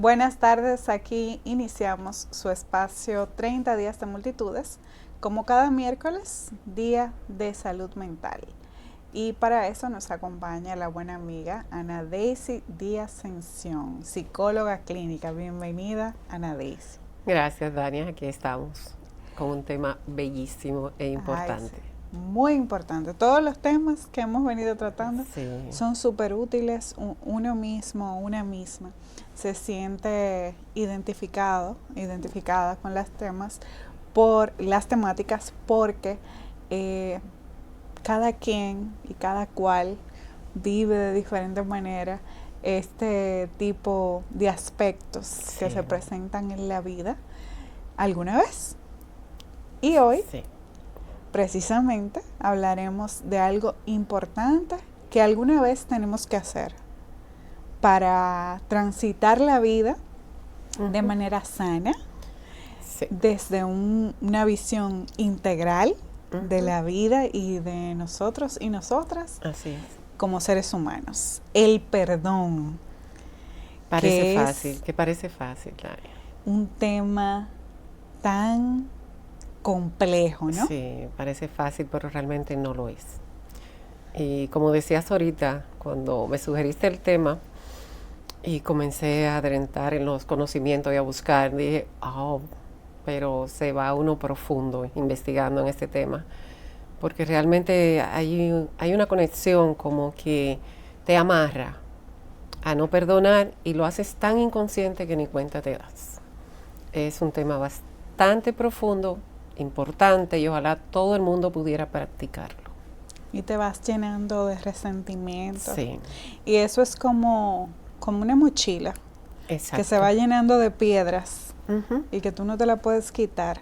Buenas tardes, aquí iniciamos su espacio 30 días de multitudes, como cada miércoles, día de salud mental. Y para eso nos acompaña la buena amiga Ana Daisy Díaz Ascensión, psicóloga clínica. Bienvenida, Ana Daisy. Gracias, Dania. Aquí estamos con un tema bellísimo e importante. Sí, muy importante. Todos los temas que hemos venido tratando son súper útiles. Uno mismo, una misma, se siente identificada con los temas, por las temáticas, porque cada quien y cada cual vive de diferente manera este tipo de aspectos que se presentan en la vida alguna vez. Y hoy, precisamente, hablaremos de algo importante que alguna vez tenemos que hacer para transitar la vida de manera sana, desde una visión integral de la vida y de nosotros y nosotras. Así es. Como seres humanos. El perdón. Parece fácil, Daria. Un tema tan complejo, ¿no? Sí, parece fácil, pero realmente no lo es. Y como decías ahorita, cuando me sugeriste el tema y comencé a adentrar en los conocimientos y a buscar, dije, pero se va uno profundo investigando en este tema, porque realmente hay una conexión como que te amarra a no perdonar y lo haces tan inconsciente que ni cuenta te das. Es un tema bastante profundo, importante, y ojalá todo el mundo pudiera practicarlo. Y te vas llenando de resentimiento. Sí. Y eso es como una mochila. Exacto. Que se va llenando de piedras y que tú no te la puedes quitar.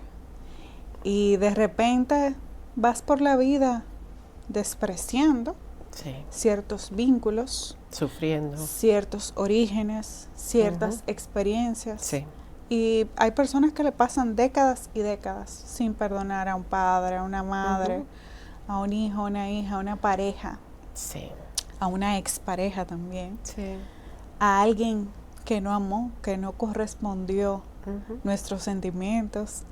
Y de repente vas por la vida despreciando ciertos vínculos, sufriendo ciertos orígenes, ciertas experiencias. Sí. Y hay personas que le pasan décadas y décadas sin perdonar a un padre, a una madre, a un hijo, a una hija, a una pareja, a una expareja también, a alguien que no amó, que no correspondió nuestros sentimientos,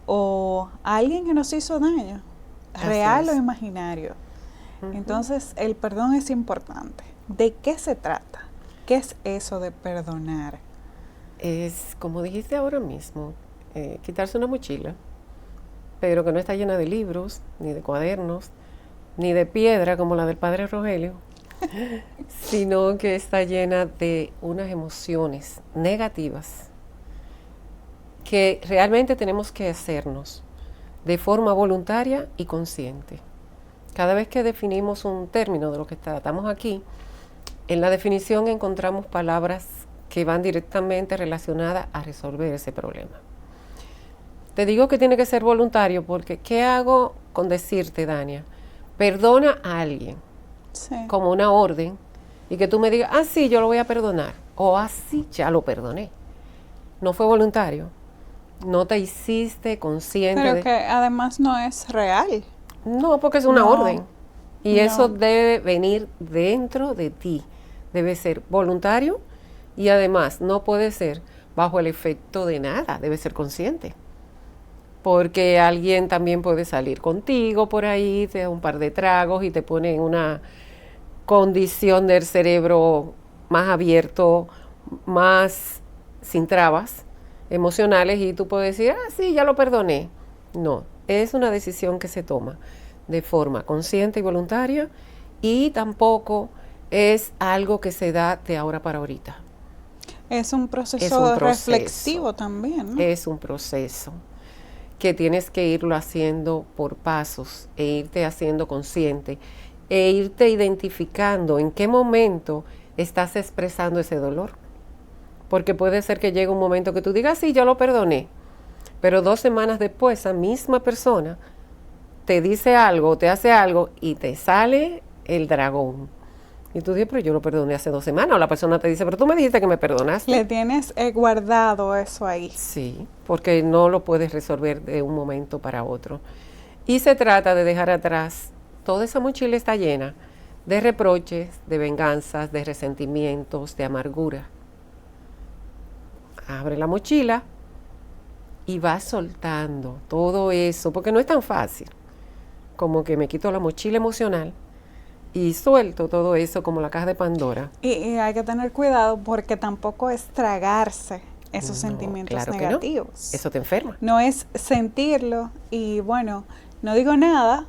o a alguien que nos hizo daño, real o imaginario. Entonces, el perdón es importante. ¿De qué se trata? ¿Qué es eso de perdonar? Es, como dijiste ahora mismo, quitarse una mochila, pero que no está llena de libros, ni de cuadernos, ni de piedra como la del padre Rogelio, sino que está llena de unas emociones negativas que realmente tenemos que hacernos de forma voluntaria y consciente. Cada vez que definimos un término de lo que tratamos aquí, en la definición encontramos palabras que van directamente relacionadas a resolver ese problema. Te digo que tiene que ser voluntario porque ¿qué hago con decirte, Dania? Perdona a alguien como una orden y que tú me digas, sí, yo lo voy a perdonar, o sí, ya lo perdoné. No fue voluntario, no te hiciste consciente. Pero que además no es real. No, porque es una orden y eso debe venir dentro de ti, debe ser voluntario. Y además no puede ser bajo el efecto de nada, debe ser consciente. Porque alguien también puede salir contigo por ahí, te da un par de tragos y te pone en una condición del cerebro más abierto, más sin trabas emocionales y tú puedes decir, sí, ya lo perdoné. No, es una decisión que se toma de forma consciente y voluntaria y tampoco es algo que se da de ahora para ahorita. Es un proceso reflexivo también, ¿no? Es un proceso que tienes que irlo haciendo por pasos e irte haciendo consciente e irte identificando en qué momento estás expresando ese dolor. Porque puede ser que llegue un momento que tú digas, sí, yo lo perdoné, pero 2 semanas después esa misma persona te dice algo, te hace algo y te sale el dragón. Y tú dices, pero yo lo perdoné hace 2 semanas. O la persona te dice, pero tú me dijiste que me perdonaste. Le tienes guardado eso ahí. Sí, porque no lo puedes resolver de un momento para otro. Y se trata de dejar atrás, toda esa mochila está llena de reproches, de venganzas, de resentimientos, de amargura. abre la mochila y vas soltando todo eso, porque no es tan fácil como que me quito la mochila emocional y suelto todo eso como la caja de Pandora. Y hay que tener cuidado porque tampoco es tragarse esos No, sentimientos claro que negativos. no. Eso te enferma. No es sentirlo y bueno, no digo nada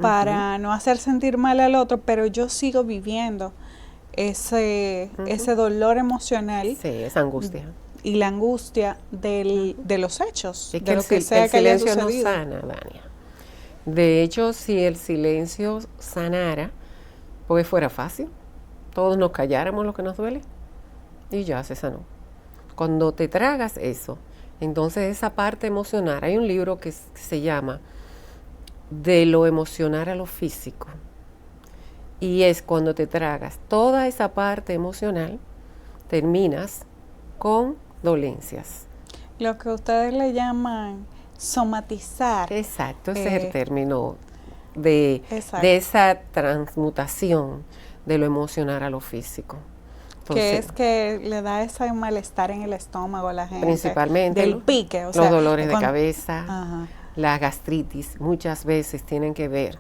para no hacer sentir mal al otro, pero yo sigo viviendo ese dolor emocional. Sí, esa angustia. Y la angustia de los hechos, Es de que lo que sea el que haya silencio no sucedido. sana, Dania. De hecho, si el silencio sanara, pues fuera fácil. Todos nos calláramos lo que nos duele y ya se sanó. Cuando te tragas eso, entonces esa parte emocional, hay un libro que se llama De lo emocional a lo físico. Y es cuando te tragas toda esa parte emocional, terminas con dolencias. Lo que ustedes le llaman somatizar. Exacto, ese es el término de esa transmutación de lo emocional a lo físico. Entonces, que es que le da ese malestar en el estómago a la gente. Principalmente del pique. Los dolores de cabeza, la gastritis, muchas veces tienen que ver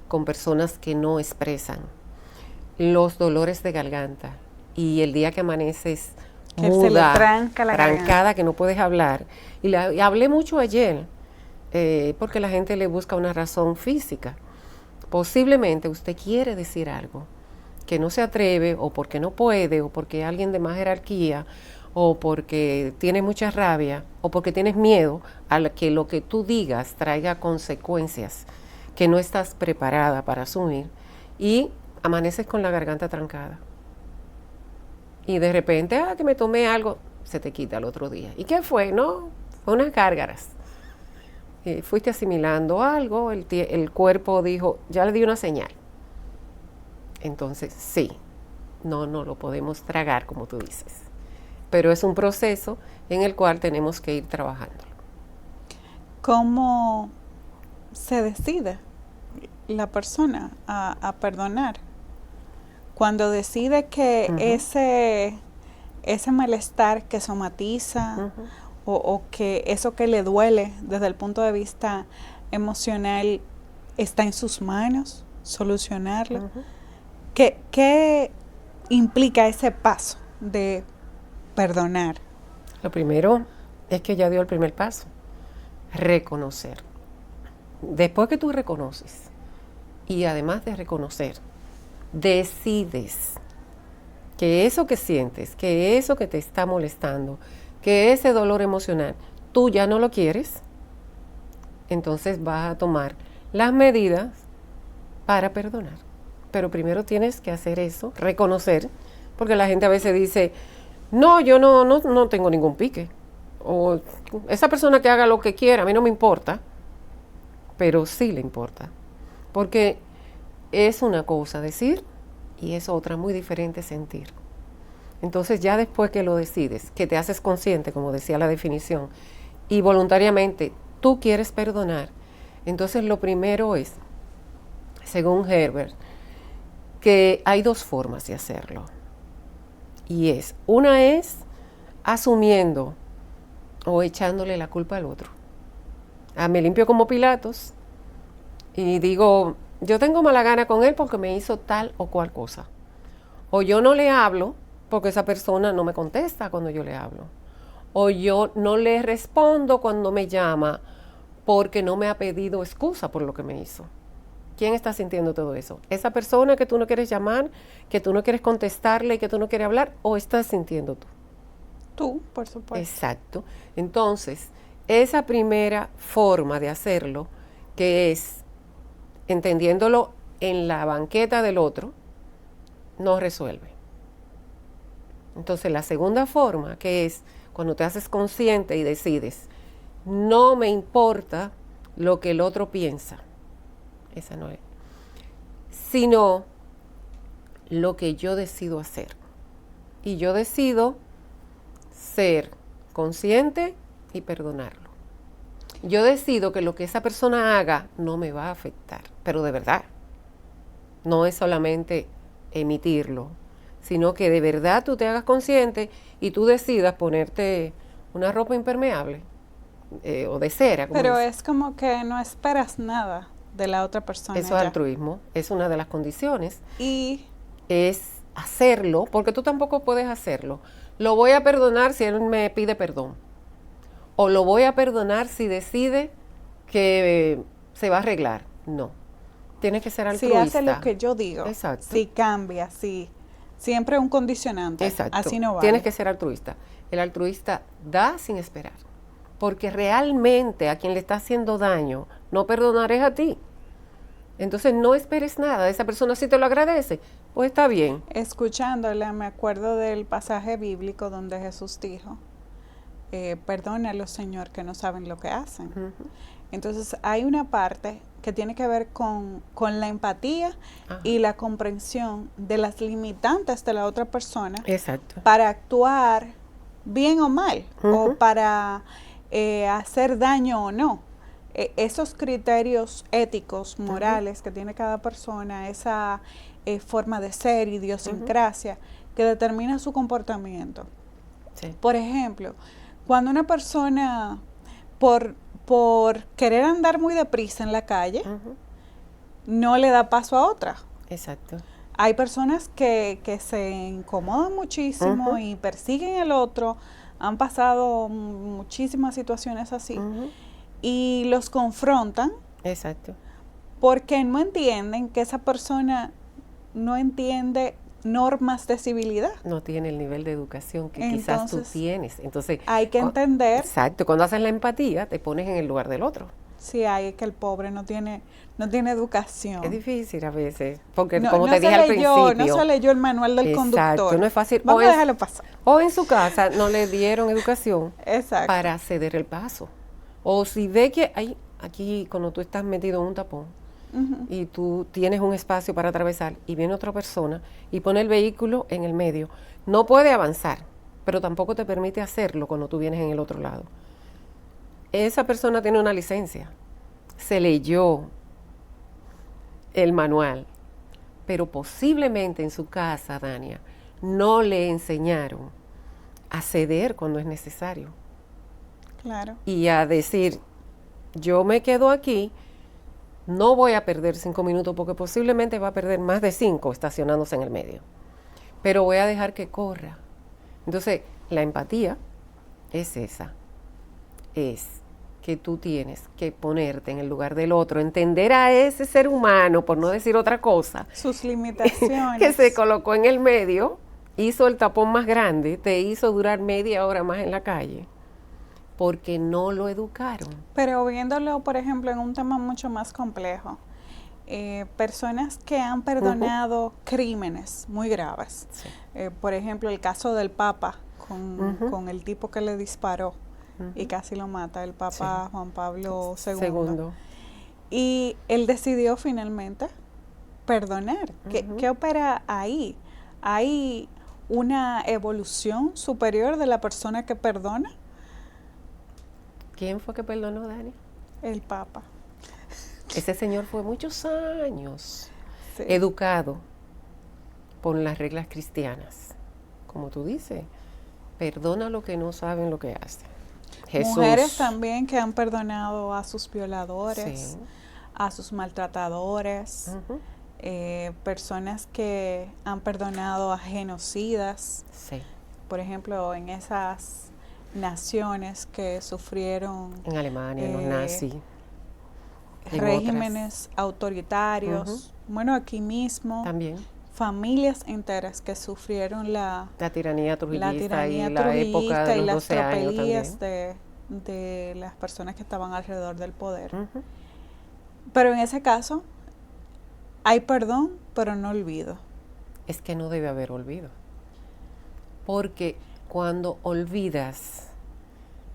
con personas que no expresan. Los dolores de garganta y el día que amaneces que muda, se le tranca la trancada, garganta. que no puedes hablar. Y hablé mucho ayer porque la gente le busca una razón física. Posiblemente usted quiere decir algo que no se atreve o porque no puede o porque alguien de más jerarquía o porque tiene mucha rabia o porque tienes miedo a que lo que tú digas traiga consecuencias que no estás preparada para asumir y amaneces con la garganta trancada. Y de repente, que me tomé algo, se te quita el otro día. ¿Y qué fue? No, fue unas gárgaras. Fuiste asimilando algo, el cuerpo dijo, ya le di una señal. Entonces, sí, no lo podemos tragar, como tú dices. Pero es un proceso en el cual tenemos que ir trabajando. ¿Cómo se decide la persona a perdonar? Cuando decide que ese malestar que somatiza o que eso que le duele desde el punto de vista emocional está en sus manos, solucionarlo. ¿Qué implica ese paso de perdonar? Lo primero es que ya dio el primer paso, reconocer. Después que tú reconoces y además de reconocer, decides que eso que sientes, que eso que te está molestando, que ese dolor emocional, tú ya no lo quieres, entonces vas a tomar las medidas para perdonar. Pero primero tienes que hacer eso, reconocer, porque la gente a veces dice, no, yo no tengo ningún pique, o esa persona que haga lo que quiera, a mí no me importa, pero sí le importa, porque es una cosa decir y es otra muy diferente sentir. Entonces ya después que lo decides, que te haces consciente, como decía la definición, y voluntariamente tú quieres perdonar, entonces lo primero es, según Herbert, que hay dos formas de hacerlo. Y una es asumiendo o echándole la culpa al otro. Me limpio como Pilatos y digo, yo tengo mala gana con él porque me hizo tal o cual cosa. O yo no le hablo porque esa persona no me contesta cuando yo le hablo. O yo no le respondo cuando me llama porque no me ha pedido excusa por lo que me hizo. ¿Quién está sintiendo todo eso? ¿Esa persona que tú no quieres llamar, que tú no quieres contestarle y que tú no quieres hablar? ¿O estás sintiendo tú? Tú, por supuesto. Exacto. Entonces, esa primera forma de hacerlo, que es entendiéndolo en la banqueta del otro, no resuelve. Entonces, la segunda forma, que es cuando te haces consciente y decides, no me importa lo que el otro piensa, esa no es, sino lo que yo decido hacer. Y yo decido ser consciente y perdonarlo. Yo decido que lo que esa persona haga no me va a afectar, pero de verdad. No es solamente emitirlo, sino que de verdad tú te hagas consciente y tú decidas ponerte una ropa impermeable o de cera. Como Pero dice. es como que no esperas nada de la otra persona. Eso es altruismo, es una de las condiciones. Y es hacerlo, porque tú tampoco puedes hacerlo. Lo voy a perdonar si él me pide perdón. O lo voy a perdonar si decide que se va a arreglar. No. Tienes que ser altruista. si hace lo que yo digo, Exacto. si cambia, si siempre un condicionante, Exacto. así no vale. Tienes que ser altruista. El altruista da sin esperar. Porque realmente a quien le está haciendo daño, no perdonar es a ti. Entonces no esperes nada. Esa persona si te lo agradece, pues está bien. Escuchándola, me acuerdo del pasaje bíblico donde Jesús dijo, perdónalos, Señor, que no saben lo que hacen. Ujú. Entonces hay una parte que tiene que ver con la empatía Ajá. y la comprensión de las limitantes de la otra persona Exacto. para actuar bien o mal, o Ujú. para hacer daño o no. Esos criterios éticos, morales que tiene cada persona, esa forma de ser, idiosincrasia, que determina su comportamiento. Sí. Por ejemplo, cuando una persona, por querer andar muy deprisa en la calle, Ujú. no le da paso a otra. Exacto. Hay personas que se incomodan muchísimo Ujú. y persiguen al otro, han pasado muchísimas situaciones así, Ujú. y los confrontan Exacto. porque no entienden que esa persona no entiende normas de civilidad. No tiene el nivel de educación que quizás tú Entonces, tienes. Entonces, hay que entender exacto, cuando haces la empatía, te pones en el lugar del otro. si hay que el pobre no tiene educación. Es difícil a veces, porque No, como no te se dije al leyó, principio. no se leyó el manual del Exacto, conductor. no es fácil. Vamos a dejarlo pasar. O en su casa no le dieron educación Exacto. para ceder el paso. O si ve que hay aquí, cuando tú estás metido en un tapón Ujú. y tú tienes un espacio para atravesar y viene otra persona y pone el vehículo en el medio, no puede avanzar, pero tampoco te permite hacerlo cuando tú vienes en el otro lado. Esa persona tiene una licencia, se leyó el manual, pero posiblemente en su casa, Dania, no le enseñaron a ceder cuando es necesario Claro. y a decir, yo me quedo aquí, no voy a perder 5 minutos porque posiblemente va a perder más de 5 estacionándose en el medio, pero voy a dejar que corra. Entonces, la empatía es esa, es que tú tienes que ponerte en el lugar del otro, entender a ese ser humano, por no decir otra cosa, Sus limitaciones. que se colocó en el medio, hizo el tapón más grande, te hizo durar media hora más en la calle, porque no lo educaron. Pero viéndolo, por ejemplo, en un tema mucho más complejo, personas que han perdonado crímenes muy graves. Sí. Por ejemplo, el caso del Papa con el tipo que le disparó y Ujú. casi lo mata, el Papa Juan Pablo II. Segundo. Y él decidió finalmente perdonar. Ujú. ¿Qué opera ahí? ¿Hay una evolución superior de la persona que perdona? ¿Quién fue que perdonó, Dani? El Papa. Ese señor fue muchos años Sí. educado por las reglas cristianas. Como tú dices, perdona lo que no saben lo que hacen. Jesús. Mujeres también que han perdonado a sus violadores, Sí. a sus maltratadores, Ujú. personas que han perdonado a genocidas, Sí. por ejemplo, en esas naciones que sufrieron En Alemania, los eh, nazis. En regímenes autoritarios, bueno, aquí mismo, También familias enteras que sufrieron la la tiranía trujillista tiranía y la época de y los las 12 años tropelías también. de las personas que estaban alrededor del poder. Ujú. Pero en ese caso hay perdón, pero no olvido. Es que no debe haber olvido. Porque cuando olvidas,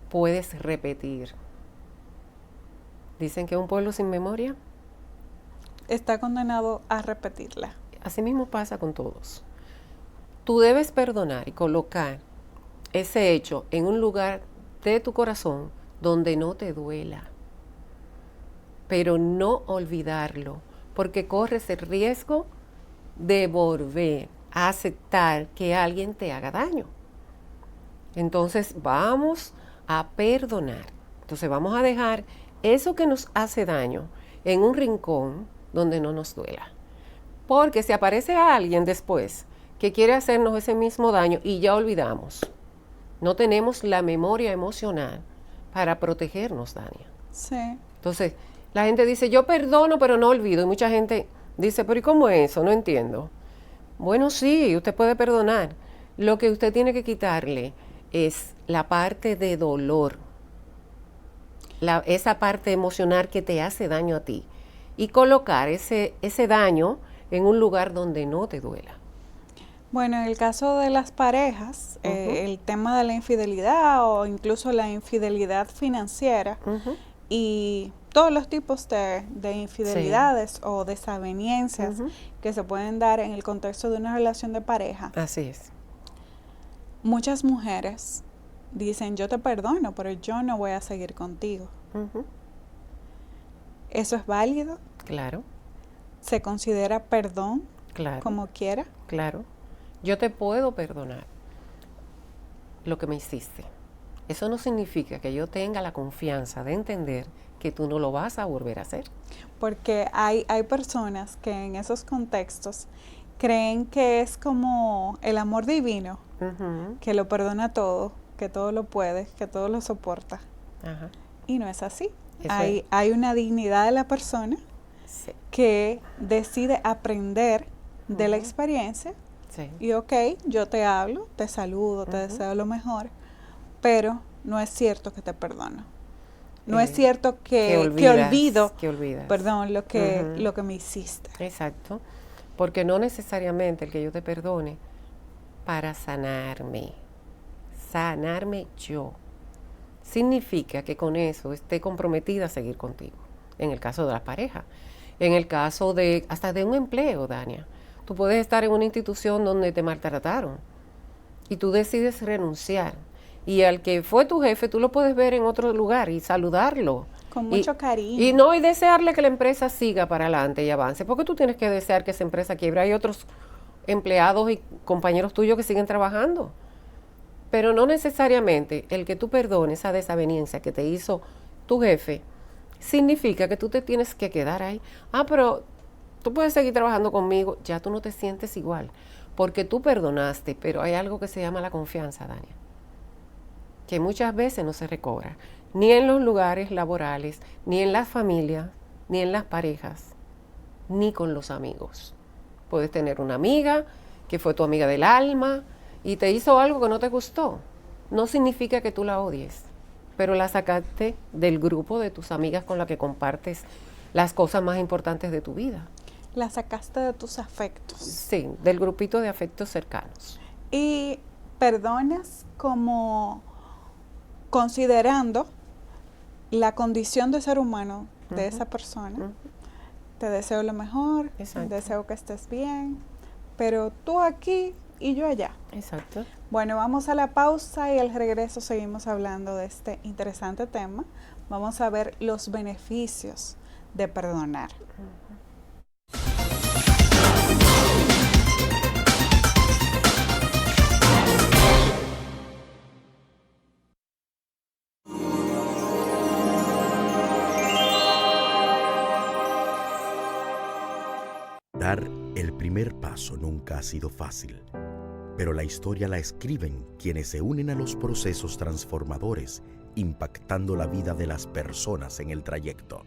puedes repetir. Dicen que un pueblo sin memoria, Está condenado a repetirla. así mismo pasa con todos. Tú debes perdonar y colocar ese hecho en un lugar de tu corazón donde no te duela, pero no olvidarlo, porque corres el riesgo de volver a aceptar que alguien te haga daño. Entonces vamos a perdonar. Entonces vamos a dejar eso que nos hace daño en un rincón donde no nos duela. Porque si aparece alguien después que quiere hacernos ese mismo daño y ya olvidamos, no tenemos la memoria emocional para protegernos, Dania. Sí. Entonces, la gente dice, yo perdono pero no olvido. Y mucha gente dice, pero ¿y cómo es eso? No entiendo. Bueno, sí, usted puede perdonar. Lo que usted tiene que quitarle es la parte de dolor, esa parte emocional que te hace daño a ti, y colocar ese daño en un lugar donde no te duela. Bueno, en el caso de las parejas, el tema de la infidelidad o incluso la infidelidad financiera y todos los tipos de infidelidades o desavenencias que se pueden dar en el contexto de una relación de pareja. Así es. Muchas mujeres dicen, yo te perdono, pero yo no voy a seguir contigo. ¿Eso es válido? Claro. ¿Se considera perdón? Claro. Como quiera. Claro. Yo te puedo perdonar lo que me hiciste. Eso no significa que yo tenga la confianza de entender que tú no lo vas a volver a hacer. Porque hay personas que en esos contextos creen que es como el amor divino, que lo perdona todo, que todo lo puede, que todo lo soporta. Y no es así. Hay una dignidad de la persona que decide aprender de la experiencia. Y yo te hablo, te saludo, te deseo lo mejor, pero no es cierto que te perdono. No es cierto que olvido perdón, lo que me hiciste. Exacto. Porque no necesariamente el que yo te perdone para sanarme yo, significa que con eso esté comprometida a seguir contigo. En el caso de las parejas. En el caso hasta de un empleo, Dania. Tú puedes estar en una institución donde te maltrataron y tú decides renunciar. Y al que fue tu jefe, tú lo puedes ver en otro lugar y saludarlo. Con mucho cariño. Y desearle que la empresa siga para adelante y avance. Porque tú tienes que desear que esa empresa quiebre. Hay otros empleados y compañeros tuyos que siguen trabajando. Pero no necesariamente el que tú perdones esa desaveniencia que te hizo tu jefe significa que tú te tienes que quedar ahí. Pero tú puedes seguir trabajando conmigo, ya tú no te sientes igual, porque tú perdonaste, pero hay algo que se llama la confianza, Dania, que muchas veces no se recobra, ni en los lugares laborales, ni en las familias, ni en las parejas, ni con los amigos. Puedes tener una amiga que fue tu amiga del alma y te hizo algo que no te gustó. No significa que tú la odies, pero la sacaste del grupo de tus amigas con las que compartes las cosas más importantes de tu vida. La sacaste de tus afectos. Sí, del grupito de afectos cercanos. Y perdonas como considerando la condición de ser humano de esa persona. Te deseo lo mejor, deseo que estés bien, pero tú aquí y yo allá. Exacto. Bueno, vamos a la pausa y al regreso seguimos hablando de este interesante tema. Vamos a ver los beneficios de perdonar. Dar el primer paso nunca ha sido fácil, pero la historia la escriben quienes se unen a los procesos transformadores, impactando la vida de las personas en el trayecto.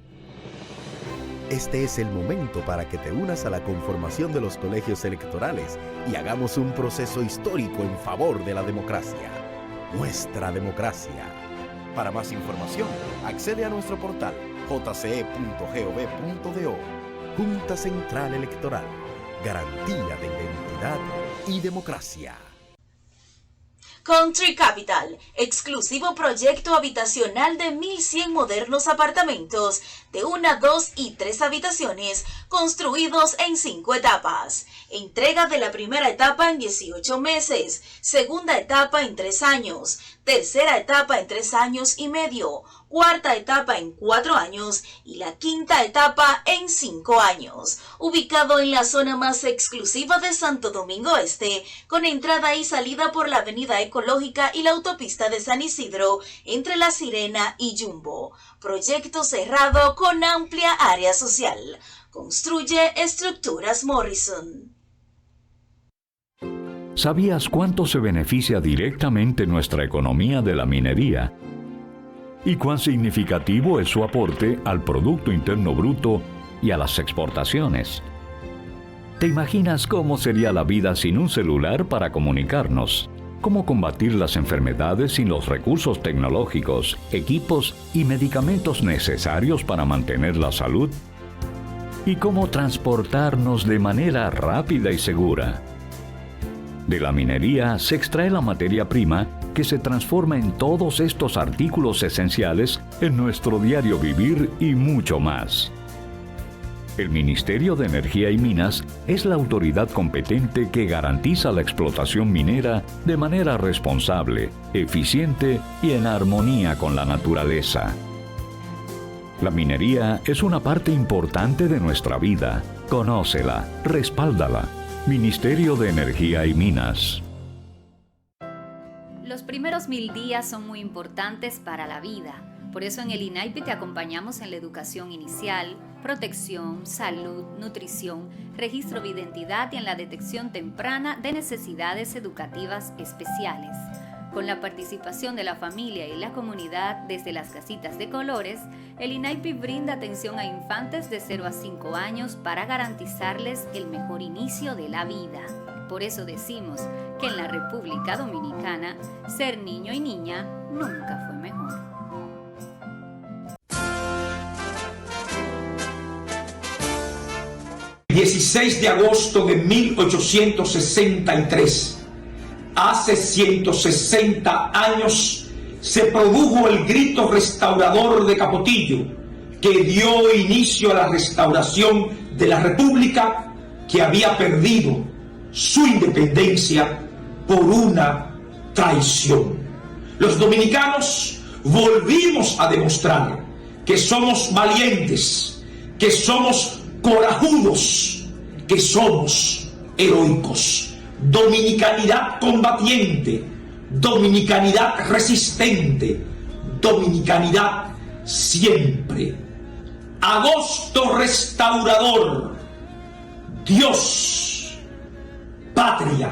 Este es el momento para que te unas a la conformación de los colegios electorales y hagamos un proceso histórico en favor de la democracia. Nuestra democracia. Para más información, accede a nuestro portal jce.gov.do. Junta Central Electoral. Garantía de identidad y democracia. Country Capital, exclusivo proyecto habitacional de 1.100 modernos apartamentos de 1, 2 y 3 habitaciones, construidos en 5 etapas. Entrega de la primera etapa en 18 meses, segunda etapa en 3 años, tercera etapa en 3 años y medio, cuarta etapa en 4 años y la quinta etapa en 5 años. Ubicado en la zona más exclusiva de Santo Domingo Este, con entrada y salida por la Avenida Ecológica y la autopista de San Isidro, entre La Sirena y Jumbo. Proyecto cerrado con amplia área social. Construye Estructuras Morrison. ¿Sabías cuánto se beneficia directamente nuestra economía de la minería? ¿Y cuán significativo es su aporte al Producto Interno Bruto y a las exportaciones? ¿Te imaginas cómo sería la vida sin un celular para comunicarnos? ¿Cómo combatir las enfermedades sin los recursos tecnológicos, equipos y medicamentos necesarios para mantener la salud? ¿Y cómo transportarnos de manera rápida y segura? De la minería se extrae la materia prima que se transforma en todos estos artículos esenciales en nuestro diario vivir y mucho más. El Ministerio de Energía y Minas es la autoridad competente que garantiza la explotación minera de manera responsable, eficiente y en armonía con la naturaleza. La minería es una parte importante de nuestra vida. Conócela, respáldala. Ministerio de Energía y Minas. Los primeros 1000 días son muy importantes para la vida. Por eso en el INAIPI te acompañamos en la educación inicial, protección, salud, nutrición, registro de identidad y en la detección temprana de necesidades educativas especiales. Con la participación de la familia y la comunidad desde las casitas de colores, el INAIPI brinda atención a infantes de 0 a 5 años para garantizarles el mejor inicio de la vida. Por eso decimos que en la República Dominicana, ser niño y niña nunca fue mejor. El 16 de agosto de 1863, hace 160 años, se produjo el grito restaurador de Capotillo, que dio inicio a la restauración de la República, que había perdido su independencia por una traición. Los dominicanos volvimos a demostrar que somos valientes, que somos corajudos, que somos heroicos. Dominicanidad combatiente, dominicanidad resistente, dominicanidad siempre. Agosto restaurador, Dios, patria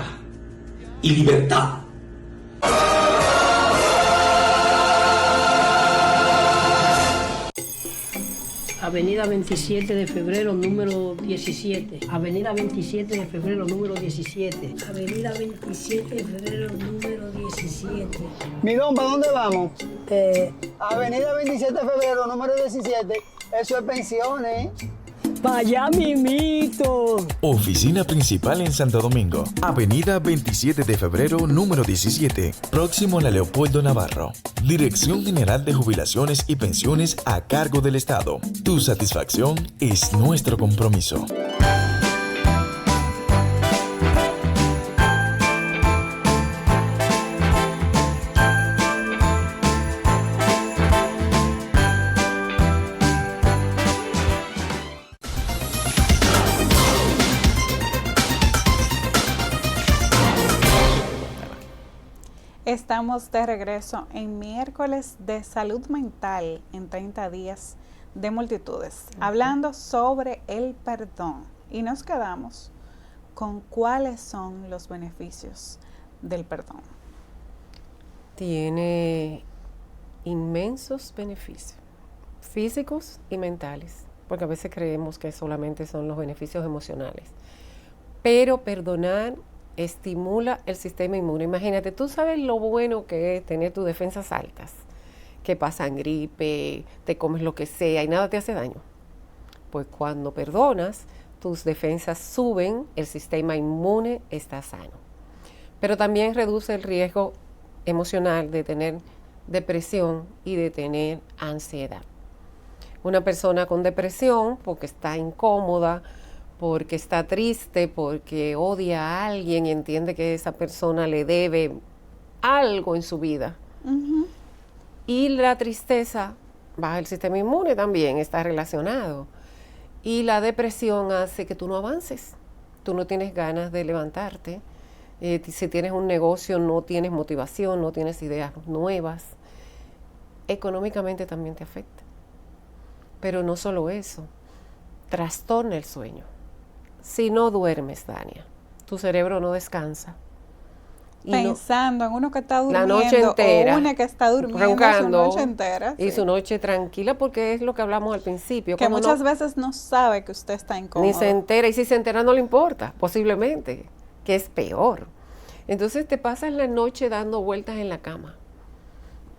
y libertad. Avenida 27 de febrero, número 17. Avenida 27 de febrero, número 17. Avenida 27 de febrero, número 17. Midón, ¿para dónde vamos? Avenida 27 de febrero, número 17. Eso es pensiones. ¡Para allá, mimito! Oficina principal en Santo Domingo. Avenida 27 de febrero, número 17. Próximo a la Leopoldo Navarro. Dirección General de Jubilaciones y Pensiones a cargo del Estado. Tu satisfacción es nuestro compromiso. Estamos de regreso en miércoles de salud mental en 30 días de multitudes, hablando sobre el perdón. Y nos quedamos con cuáles son los beneficios del perdón. Tiene inmensos beneficios físicos y mentales, porque a veces creemos que solamente son los beneficios emocionales. Pero perdonar estimula el sistema inmune. Imagínate, tú sabes lo bueno que es tener tus defensas altas, que pasan gripe, te comes lo que sea y nada te hace daño. Pues cuando perdonas, tus defensas suben, el sistema inmune está sano. Pero también reduce el riesgo emocional de tener depresión y de tener ansiedad. Una persona con depresión, porque está incómoda, porque está triste, porque odia a alguien y entiende que esa persona le debe algo en su vida, Y la tristeza baja el sistema inmune también, está relacionado. Y la depresión hace que tú no avances, tú no tienes ganas de levantarte. Si tienes un negocio no tienes motivación, no tienes ideas nuevas. Económicamente también te afecta. Pero no solo eso, trastorna el sueño. Si no duermes, Dania, tu cerebro no descansa. Pensando en uno que está durmiendo, la noche entera, o una que está durmiendo roncando, su noche entera. Y su noche tranquila, porque es lo que hablamos al principio. Que muchas veces no sabe que usted está incómodo. Ni se entera, y si se entera no le importa, posiblemente, que es peor. Entonces te pasas la noche dando vueltas en la cama.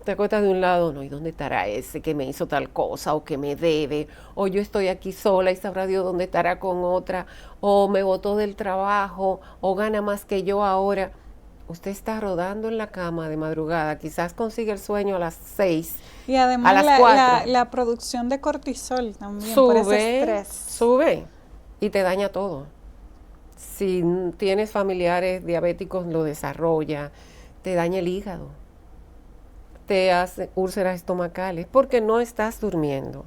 Te acuestas de un lado, no, ¿y dónde estará ese que me hizo tal cosa o que me debe? O yo estoy aquí sola y sabrá Dios dónde estará con otra, o me botó del trabajo, o gana más que yo ahora. Usted está rodando en la cama de madrugada, quizás consigue el sueño a las 6, y además a las 4. La producción de cortisol también, por ese estrés. Sube y te daña todo. Si tienes familiares diabéticos, lo desarrolla, te daña el hígado, te hace úlceras estomacales, porque no estás durmiendo,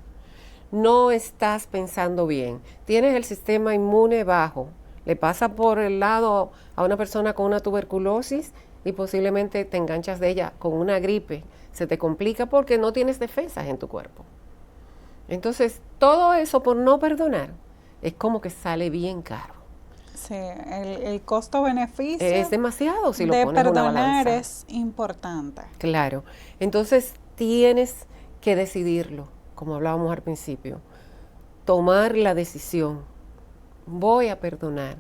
no estás pensando bien, tienes el sistema inmune bajo. Le pasa por el lado a una persona con una tuberculosis y posiblemente te enganchas de ella con una gripe. Se te complica porque no tienes defensas en tu cuerpo. Entonces, todo eso por no perdonar es como que sale bien caro. Sí, el costo-beneficio es demasiado si lo de pones en una perdonar balanza. es importante. Claro. Entonces, tienes que decidirlo, como hablábamos al principio. Tomar la decisión. Voy a perdonar.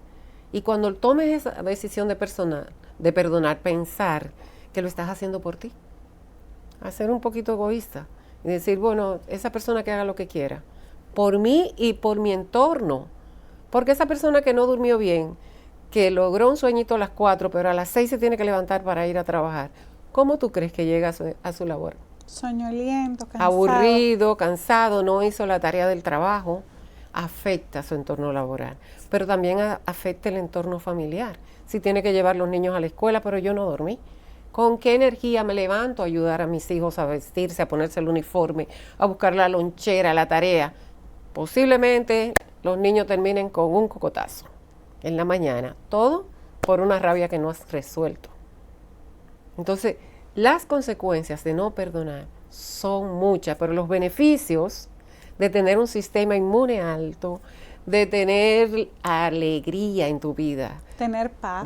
Y cuando tomes esa decisión de perdonar, pensar que lo estás haciendo por ti. Hacer un poquito egoísta y decir, bueno, esa persona que haga lo que quiera, por mí y por mi entorno. Porque esa persona que no durmió bien, que logró un sueñito a las 4, pero a las 6 se tiene que levantar para ir a trabajar, ¿cómo tú crees que llega a su labor? Soñoliento, cansado. Aburrido, cansado, no hizo la tarea del trabajo. Afecta su entorno laboral, pero también afecta el entorno familiar. Si tiene que llevar los niños a la escuela, pero yo no dormí. ¿Con qué energía me levanto a ayudar a mis hijos a vestirse, a ponerse el uniforme, a buscar la lonchera, la tarea? Posiblemente los niños terminen con un cocotazo en la mañana, todo por una rabia que no has resuelto. Entonces, las consecuencias de no perdonar son muchas, pero los beneficios de tener un sistema inmune alto, de tener alegría en tu vida. Tener paz.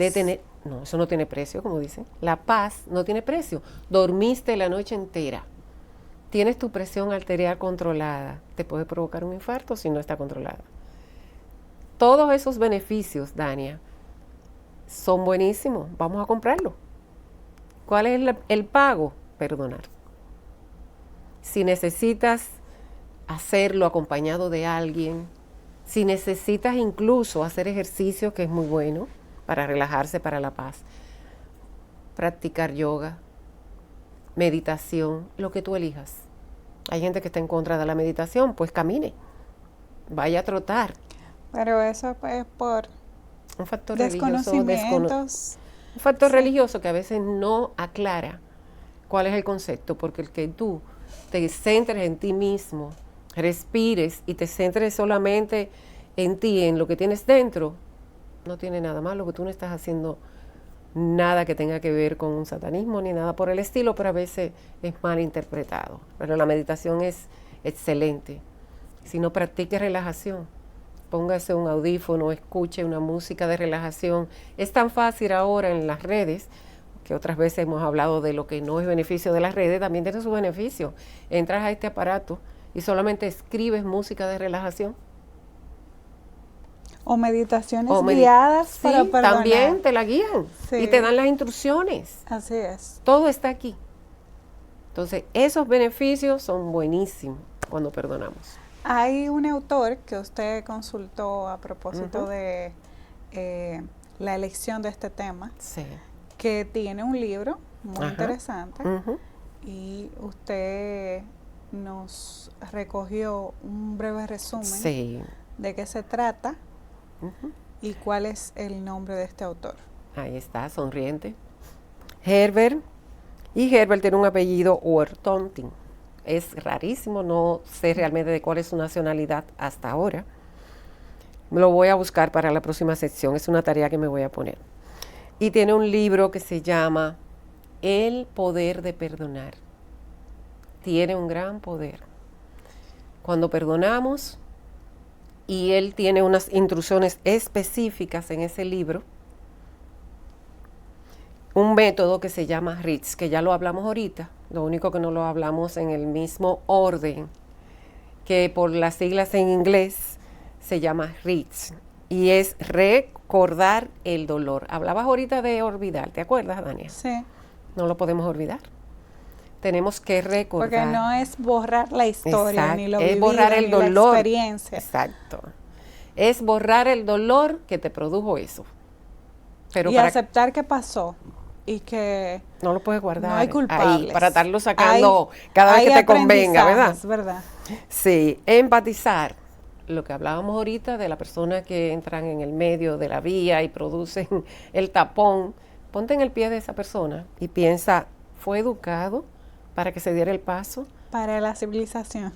No, eso no tiene precio, como dicen. La paz no tiene precio. Dormiste la noche entera. Tienes tu presión arterial controlada. Te puede provocar un infarto si no está controlada. Todos esos beneficios, Dania, son buenísimos. Vamos a comprarlo. ¿Cuál es el pago? Perdonar. Si necesitas hacerlo acompañado de alguien, si necesitas incluso hacer ejercicio, que es muy bueno para relajarse, para la paz, practicar yoga, meditación, lo que tú elijas. Hay gente que está en contra de la meditación, pues camine, vaya a trotar. Pero eso es por un factor religioso, desconocimientos. Un factor religioso que a veces no aclara cuál es el concepto, porque el que tú te centres en ti mismo, respires y te centres solamente en ti, en lo que tienes dentro, no tiene nada malo, que tú no estás haciendo nada que tenga que ver con un satanismo ni nada por el estilo, pero a veces es mal interpretado. Pero la meditación es excelente. Si no practique relajación, póngase un audífono, escuche una música de relajación. Es tan fácil ahora en las redes, que otras veces hemos hablado de lo que no es beneficio de las redes, también tiene su beneficio. Entras a este aparato y solamente escribes música de relajación. O meditaciones guiadas para perdonar. También te la guían y te dan las instrucciones. Así es. Todo está aquí. Entonces, esos beneficios son buenísimos cuando perdonamos. Hay un autor que usted consultó a propósito de la elección de este tema, que tiene un libro muy interesante y usted nos recogió un breve resumen de qué se trata y cuál es el nombre de este autor. Ahí está, sonriente. Herbert Y Herbert tiene un apellido Worthington. Es rarísimo, no sé realmente de cuál es su nacionalidad hasta ahora. Lo voy a buscar para la próxima sección, es una tarea que me voy a poner. Y tiene un libro que se llama El poder de perdonar. Tiene un gran poder. Cuando perdonamos, y él tiene unas instrucciones específicas en ese libro, un método que se llama RITS, que ya lo hablamos ahorita, lo único que no lo hablamos en el mismo orden, que por las siglas en inglés se llama RITS, y es recordar el dolor. Hablabas ahorita de olvidar, ¿te acuerdas, Dania? Sí. No lo podemos olvidar. Tenemos que recordar. Porque no es borrar la historia, exacto, ni lo es vivido, borrar el ni dolor. la experiencia. Exacto. Es borrar el dolor que te produjo eso. Pero y aceptar que pasó y que no lo puedes guardar no hay culpables. ahí para estarlo sacando cada vez que te convenga, ¿verdad? Sí, empatizar. Lo que hablábamos ahorita de la persona que entran en el medio de la vía y producen el tapón. Ponte en el pie de esa persona y piensa, ¿fue educado para que se diera el paso? Para la civilización.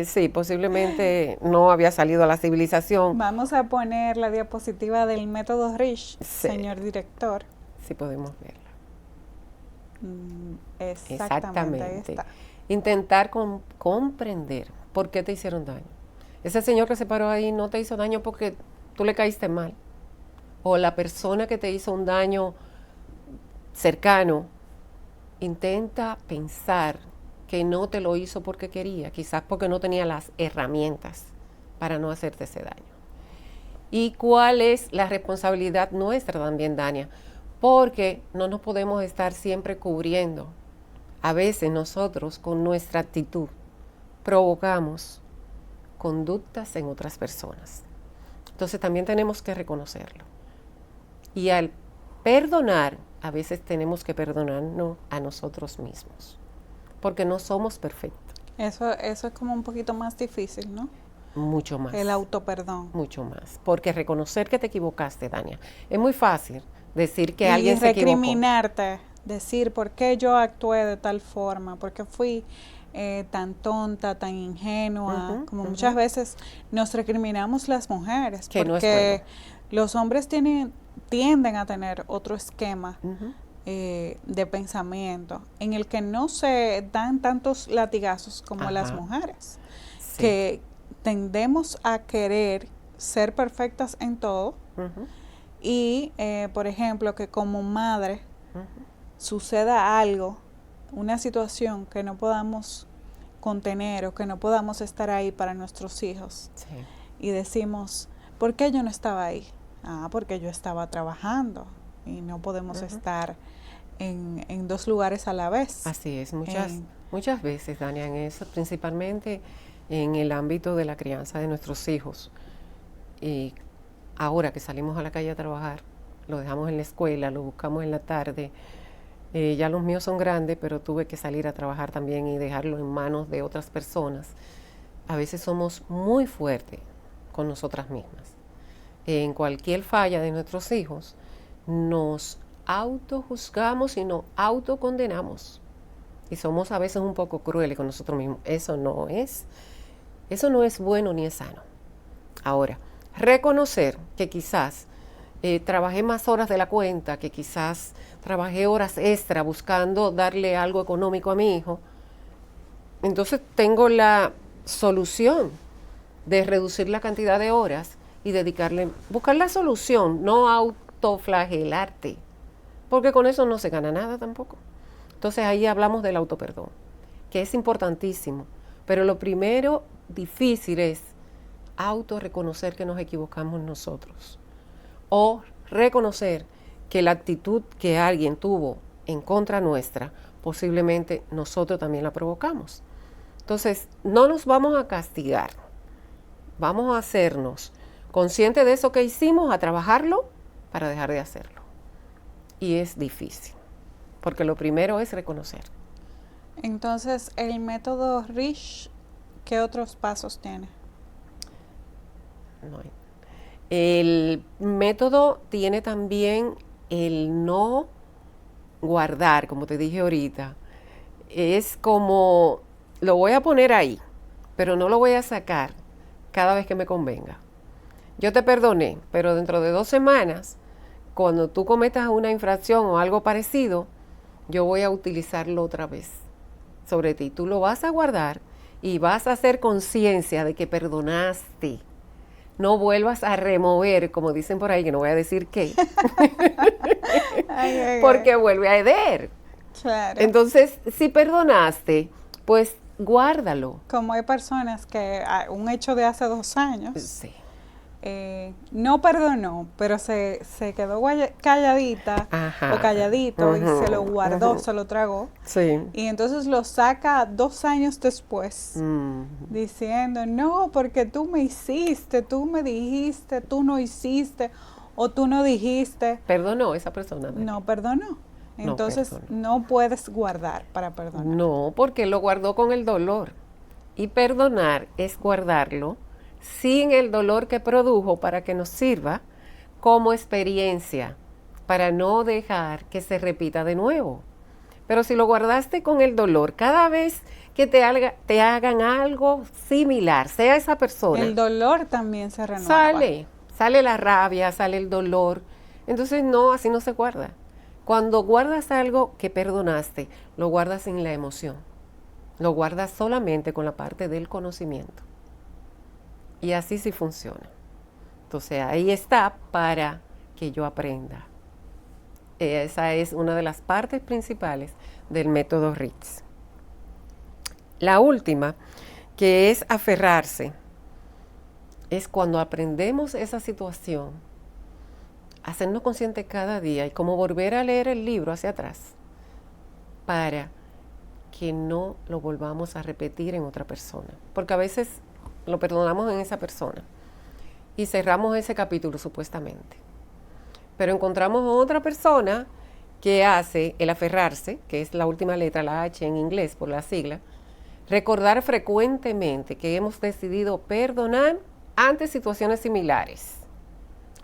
Sí, posiblemente no había salido a la civilización. Vamos a poner la diapositiva del método Rich, sí, señor director. Sí, podemos verla. Exactamente. Ahí está. Intentar comprender por qué te hicieron daño. Ese señor que se paró ahí no te hizo daño porque tú le caíste mal. O la persona que te hizo un daño cercano, intenta pensar que no te lo hizo porque quería, quizás porque no tenía las herramientas para no hacerte ese daño. ¿Y cuál es la responsabilidad nuestra también, Dania? Porque no nos podemos estar siempre cubriendo. A veces nosotros con nuestra actitud provocamos conductas en otras personas. Entonces también tenemos que reconocerlo. Y al perdonar, a veces tenemos que perdonarnos a nosotros mismos, porque no somos perfectos. Eso es como un poquito más difícil, ¿no? Mucho más. El autoperdón. Mucho más, porque reconocer que te equivocaste, Dania, es muy fácil decir que alguien se equivocó. Y recriminarte, decir por qué yo actué de tal forma, por qué fui tan tonta, tan ingenua, como muchas veces nos recriminamos las mujeres, que porque los hombres tienden a tener otro esquema de pensamiento en el que no se dan tantos latigazos como las mujeres, sí, que tendemos a querer ser perfectas en todo y, por ejemplo, que como madre suceda algo, una situación que no podamos contener o que no podamos estar ahí para nuestros hijos, sí, y decimos, ¿por qué yo no estaba ahí? Porque yo estaba trabajando y no podemos estar en dos lugares a la vez. Así es, muchas veces, Dania, en eso, principalmente en el ámbito de la crianza de nuestros hijos. Y ahora que salimos a la calle a trabajar, lo dejamos en la escuela, lo buscamos en la tarde. Ya los míos son grandes, pero tuve que salir a trabajar también y dejarlo en manos de otras personas. A veces somos muy fuertes con nosotras mismas. En cualquier falla de nuestros hijos, nos autojuzgamos y nos autocondenamos. Y somos a veces un poco crueles con nosotros mismos. Eso no es bueno ni es sano. Ahora, reconocer que quizás trabajé más horas de la cuenta, que quizás trabajé horas extra buscando darle algo económico a mi hijo, entonces tengo la solución de reducir la cantidad de horas y buscar la solución, no autoflagelarte, porque con eso no se gana nada tampoco. Entonces ahí hablamos del autoperdón, que es importantísimo, pero lo primero difícil es autorreconocer que nos equivocamos nosotros, o reconocer que la actitud que alguien tuvo en contra nuestra, posiblemente nosotros también la provocamos. Entonces, no nos vamos a castigar, vamos a hacernos conscientes de eso que hicimos, a trabajarlo para dejar de hacerlo. Y es difícil, porque lo primero es reconocer. Entonces, el método Rich, ¿qué otros pasos tiene? No hay. El método tiene también el no guardar, como te dije ahorita, es como, lo voy a poner ahí, pero no lo voy a sacar cada vez que me convenga. Yo te perdoné, pero dentro de 2 semanas, cuando tú cometas una infracción o algo parecido, yo voy a utilizarlo otra vez sobre ti. Tú lo vas a guardar y vas a hacer conciencia de que perdonaste. No vuelvas a remover, como dicen por ahí, que no voy a decir qué, porque vuelve a heder. Claro. Entonces, si perdonaste, pues guárdalo. Como hay personas que un hecho de hace 2 años, Sí. No perdonó, pero se quedó calladita o calladito y se lo guardó, se lo tragó. Sí. Y entonces lo saca 2 años después, diciendo, no, porque tú me hiciste, tú me dijiste, tú no hiciste o tú no dijiste. ¿Perdonó esa persona? No perdonó. Entonces no puedes guardar para perdonar. No, porque lo guardó con el dolor. Y perdonar es guardarlo sin el dolor que produjo para que nos sirva como experiencia, para no dejar que se repita de nuevo. Pero si lo guardaste con el dolor, cada vez que te hagan algo similar, sea esa persona, el dolor también se renueva. Sale la rabia, sale el dolor. Entonces no, así no se guarda. Cuando guardas algo que perdonaste, lo guardas sin la emoción. Lo guardas solamente con la parte del conocimiento. Y así sí funciona. Entonces ahí está para que yo aprenda. Esa es una de las partes principales del método Ritz. La última, que es aferrarse, es cuando aprendemos esa situación, hacernos conscientes cada día y como volver a leer el libro hacia atrás para que no lo volvamos a repetir en otra persona. Porque a veces lo perdonamos en esa persona y cerramos ese capítulo supuestamente. Pero encontramos otra persona que hace el aferrarse, que es la última letra, la H en inglés por la sigla, recordar frecuentemente que hemos decidido perdonar ante situaciones similares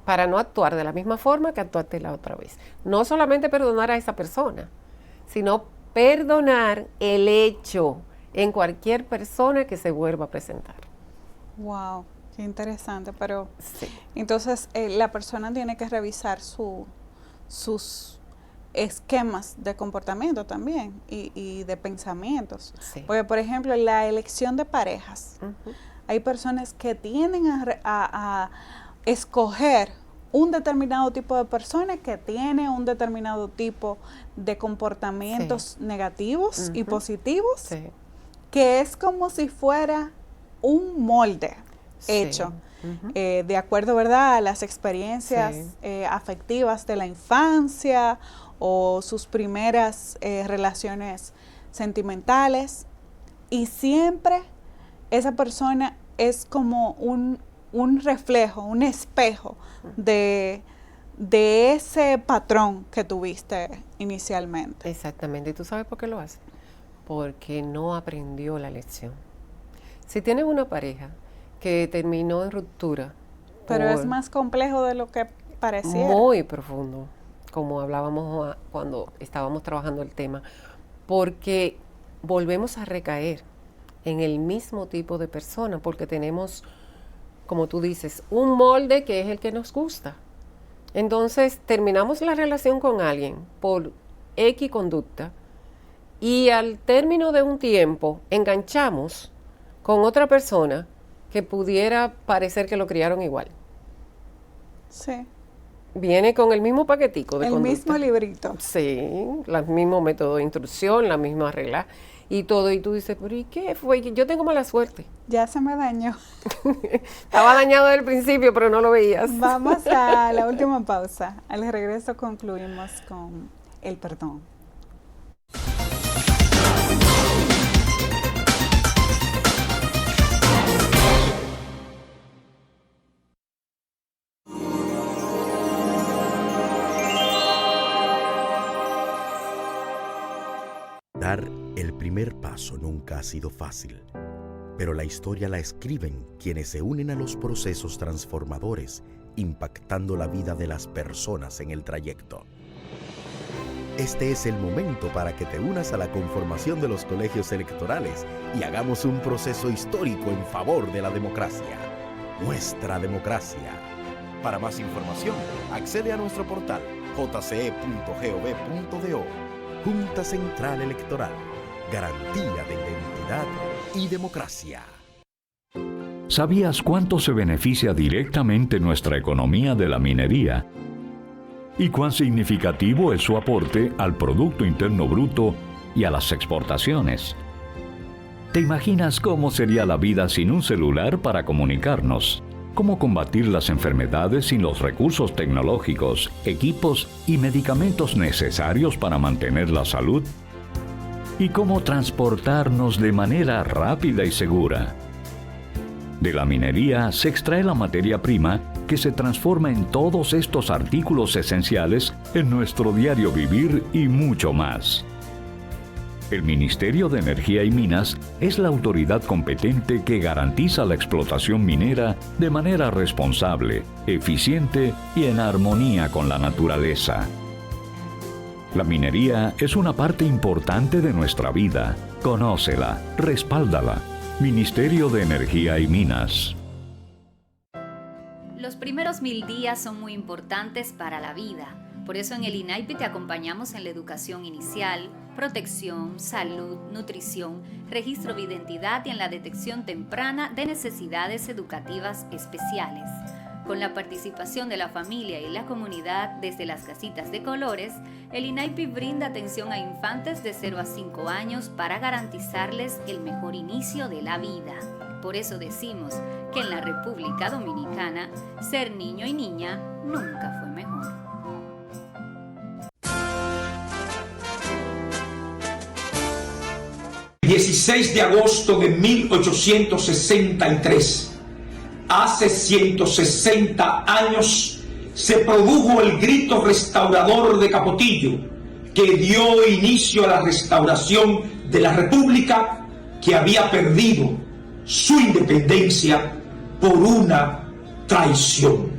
para no actuar de la misma forma que actuaste la otra vez. No solamente perdonar a esa persona, sino perdonar el hecho en cualquier persona que se vuelva a presentar. Wow, qué interesante, pero sí. Entonces la persona tiene que revisar sus esquemas de comportamiento también y de pensamientos. Sí. Porque, por ejemplo, la elección de parejas, hay personas que tienden a escoger un determinado tipo de persona que tiene un determinado tipo de comportamientos negativos y positivos, que es como si fuera un molde hecho de acuerdo, ¿verdad?, a las experiencias afectivas de la infancia o sus primeras relaciones sentimentales, y siempre esa persona es como un reflejo, un espejo de ese patrón que tuviste inicialmente. Exactamente. ¿Y tú sabes por qué lo hace? Porque no aprendió la lección. Si tienes una pareja que terminó en ruptura, pero es más complejo de lo que pareciera. Muy profundo, como hablábamos cuando estábamos trabajando el tema, porque volvemos a recaer en el mismo tipo de persona, porque tenemos, como tú dices, un molde que es el que nos gusta. Entonces terminamos la relación con alguien por X conducta y al término de un tiempo enganchamos con otra persona que pudiera parecer que lo criaron igual. Sí. Viene con el mismo paquetico de conducta. El mismo librito. Sí, el mismo método de instrucción, la misma regla y todo. Y tú dices, pero ¿y qué fue? Yo tengo mala suerte. Ya se me dañó. Estaba dañado desde el principio, pero no lo veías. Vamos a la última pausa. Al regreso concluimos con el perdón. Dar el primer paso nunca ha sido fácil, pero la historia la escriben quienes se unen a los procesos transformadores, impactando la vida de las personas en el trayecto. Este es el momento para que te unas a la conformación de los colegios electorales y hagamos un proceso histórico en favor de la democracia. Nuestra democracia. Para más información, accede a nuestro portal jce.gov.do. Junta Central Electoral. Garantía de identidad y democracia. ¿Sabías cuánto se beneficia directamente nuestra economía de la minería? ¿Y cuán significativo es su aporte al Producto Interno Bruto y a las exportaciones? ¿Te imaginas cómo sería la vida sin un celular para comunicarnos? ¿Cómo combatir las enfermedades sin los recursos tecnológicos, equipos y medicamentos necesarios para mantener la salud? ¿Y cómo transportarnos de manera rápida y segura? De la minería se extrae la materia prima que se transforma en todos estos artículos esenciales en nuestro diario vivir y mucho más. El Ministerio de Energía y Minas es la autoridad competente que garantiza la explotación minera de manera responsable, eficiente y en armonía con la naturaleza. La minería es una parte importante de nuestra vida. Conócela, respáldala. Ministerio de Energía y Minas. Los primeros 1000 días son muy importantes para la vida. Por eso en el INAIPI te acompañamos en la educación inicial, protección, salud, nutrición, registro de identidad y en la detección temprana de necesidades educativas especiales. Con la participación de la familia y la comunidad desde las casitas de colores, el INAIPI brinda atención a infantes de 0 a 5 años para garantizarles el mejor inicio de la vida. Por eso decimos que en la República Dominicana, ser niño y niña nunca fue mejor. El 16 de agosto de 1863, hace 160 años, se produjo el grito restaurador de Capotillo, que dio inicio a la restauración de la República, que había perdido su independencia por una traición.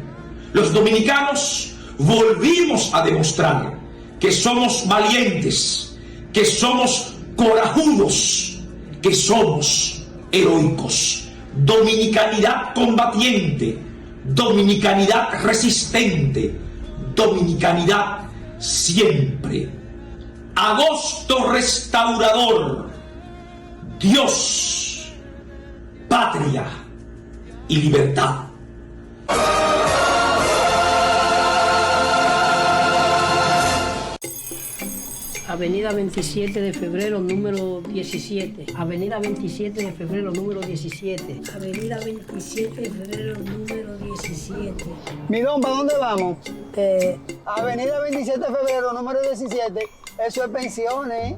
Los dominicanos volvimos a demostrar que somos valientes, que somos corajudos, que somos heroicos. Dominicanidad combatiente, dominicanidad resistente, dominicanidad siempre. Agosto restaurador, Dios, patria y libertad. Avenida 27 de febrero, número 17. Avenida 27 de febrero, número 17. Avenida 27 de febrero, número 17. Midón, ¿para dónde vamos? Avenida 27 de febrero, número 17. Eso es pensiones.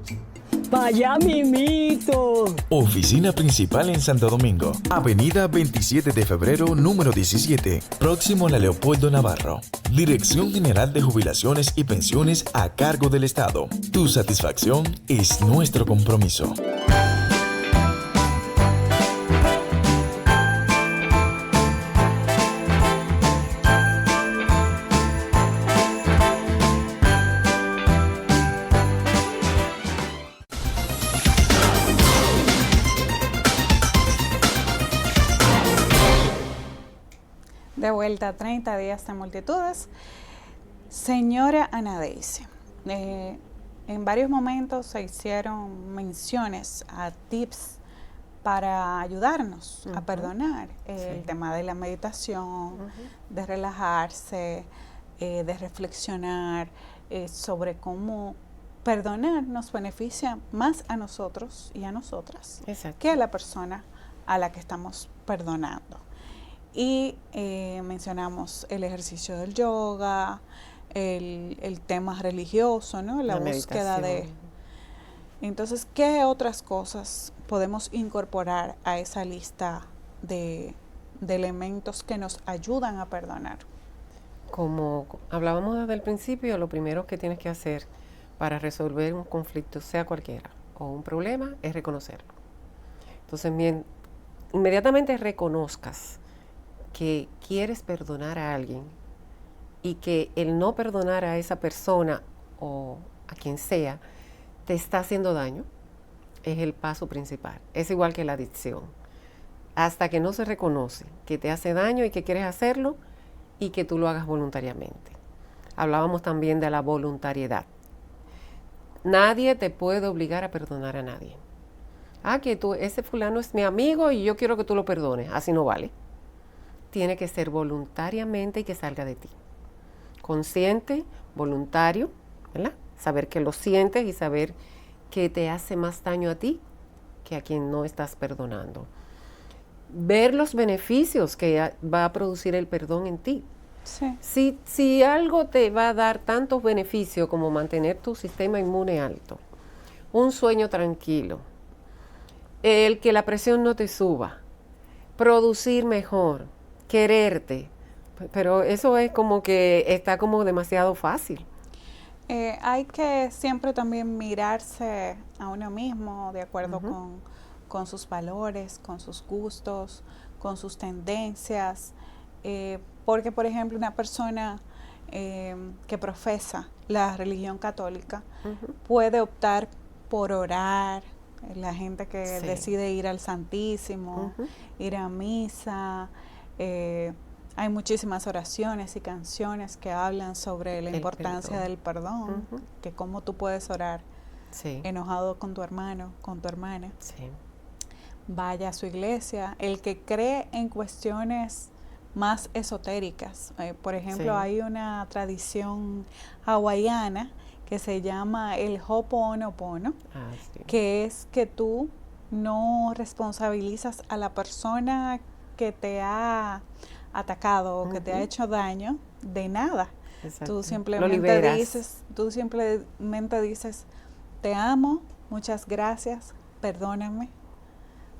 ¡Para allá, mimito! Oficina principal en Santo Domingo. Avenida 27 de febrero, número 17. Próximo a la Leopoldo Navarro. Dirección General de Jubilaciones y Pensiones a cargo del Estado. Tu satisfacción es nuestro compromiso. De vuelta a 30 días de multitudes. Señora Ana Daisy, en varios momentos se hicieron menciones a tips para ayudarnos a perdonar. El tema de la meditación, de relajarse, de reflexionar sobre cómo perdonar nos beneficia más a nosotros y a nosotras que a la persona a la que estamos perdonando. Y mencionamos el ejercicio del yoga, el tema religioso, ¿no? La búsqueda de... Entonces, ¿qué otras cosas podemos incorporar a esa lista de elementos que nos ayudan a perdonar? Como hablábamos desde el principio, lo primero que tienes que hacer para resolver un conflicto, sea cualquiera, o un problema, es reconocerlo. Entonces, inmediatamente reconozcas que quieres perdonar a alguien y que el no perdonar a esa persona o a quien sea, te está haciendo daño, es el paso principal. Es igual que la adicción. Hasta que no se reconoce que te hace daño y que quieres hacerlo y que tú lo hagas voluntariamente. Hablábamos también de la voluntariedad. Nadie te puede obligar a perdonar a nadie. Que ese fulano es mi amigo y yo quiero que tú lo perdones. Así no vale. Tiene que ser voluntariamente y que salga de ti. Consciente, voluntario, ¿verdad? Saber que lo sientes y saber que te hace más daño a ti que a quien no estás perdonando. Ver los beneficios que va a producir el perdón en ti. Sí. Si algo te va a dar tantos beneficios como mantener tu sistema inmune alto, un sueño tranquilo, el que la presión no te suba, producir mejor, quererte, pero eso es como que está como demasiado fácil. Hay que siempre también mirarse a uno mismo de acuerdo con sus valores, con sus gustos, con sus tendencias, porque por ejemplo una persona que profesa la religión católica puede optar por orar, la gente que decide ir al Santísimo, ir a misa, hay muchísimas oraciones y canciones que hablan sobre la importancia del perdón, que cómo tú puedes orar enojado con tu hermano, con tu hermana. Vaya a su iglesia. El que cree en cuestiones más esotéricas, por ejemplo, hay una tradición hawaiana que se llama el Ho'oponopono, que es que tú no responsabilizas a la persona que te ha atacado o que te ha hecho daño de nada. Tú simplemente dices, te amo, muchas gracias, perdóname,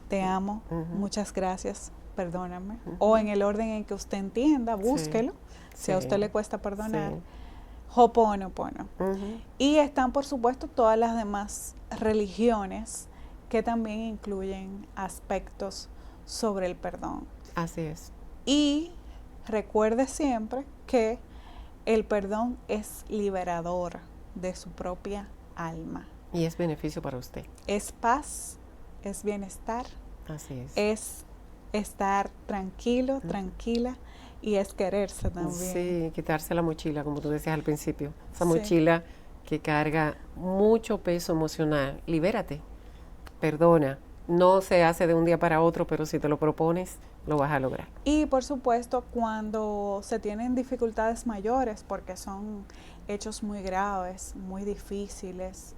te amo, muchas gracias, perdóname. O en el orden en que usted entienda, búsquelo, si a usted le cuesta perdonar. Ho'oponopono. Y están, por supuesto, todas las demás religiones que también incluyen aspectos sobre el perdón. Así es. Y recuerde siempre que el perdón es liberador de su propia alma. Y es beneficio para usted. Es paz, es bienestar. Así es. Es estar tranquilo, tranquila, y es quererse también. Sí, quitarse la mochila, como tú decías al principio. Esa mochila que carga mucho peso emocional. Libérate, perdona. No se hace de un día para otro, pero si te lo propones, lo vas a lograr. Y por supuesto, cuando se tienen dificultades mayores, porque son hechos muy graves, muy difíciles,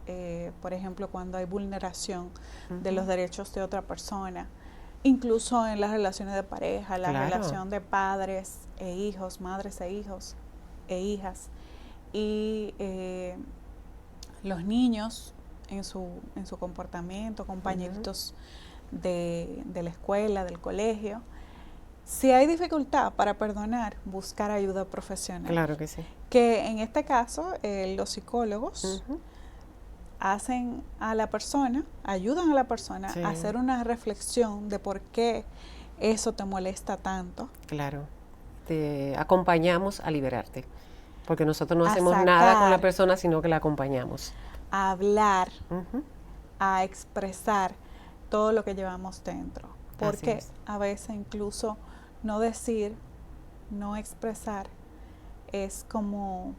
por ejemplo, cuando hay vulneración de los derechos de otra persona, incluso en las relaciones de pareja, la relación de padres e hijos, madres e hijos e hijas, y los niños en su comportamiento, compañeritos de la escuela, del colegio. Si hay dificultad para perdonar, buscar ayuda profesional. Claro que sí. Que en este caso los psicólogos hacen a la persona, ayudan a la persona a hacer una reflexión de por qué eso te molesta tanto. Claro. Te acompañamos a liberarte, porque nosotros no hacemos nada con la persona, sino que la acompañamos. A hablar, a expresar todo lo que llevamos dentro. Porque a veces incluso no decir, no expresar, es como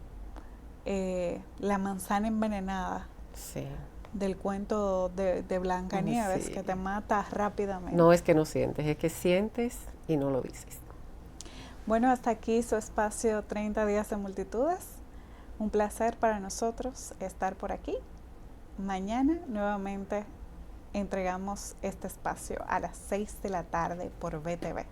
la manzana envenenada del cuento de Blancanieves, que te mata rápidamente. No es que no sientes, es que sientes y no lo dices. Bueno, hasta aquí su espacio 30 días de multitudes. Un placer para nosotros estar por aquí. Mañana nuevamente entregamos este espacio a las 6 de la tarde por BTV.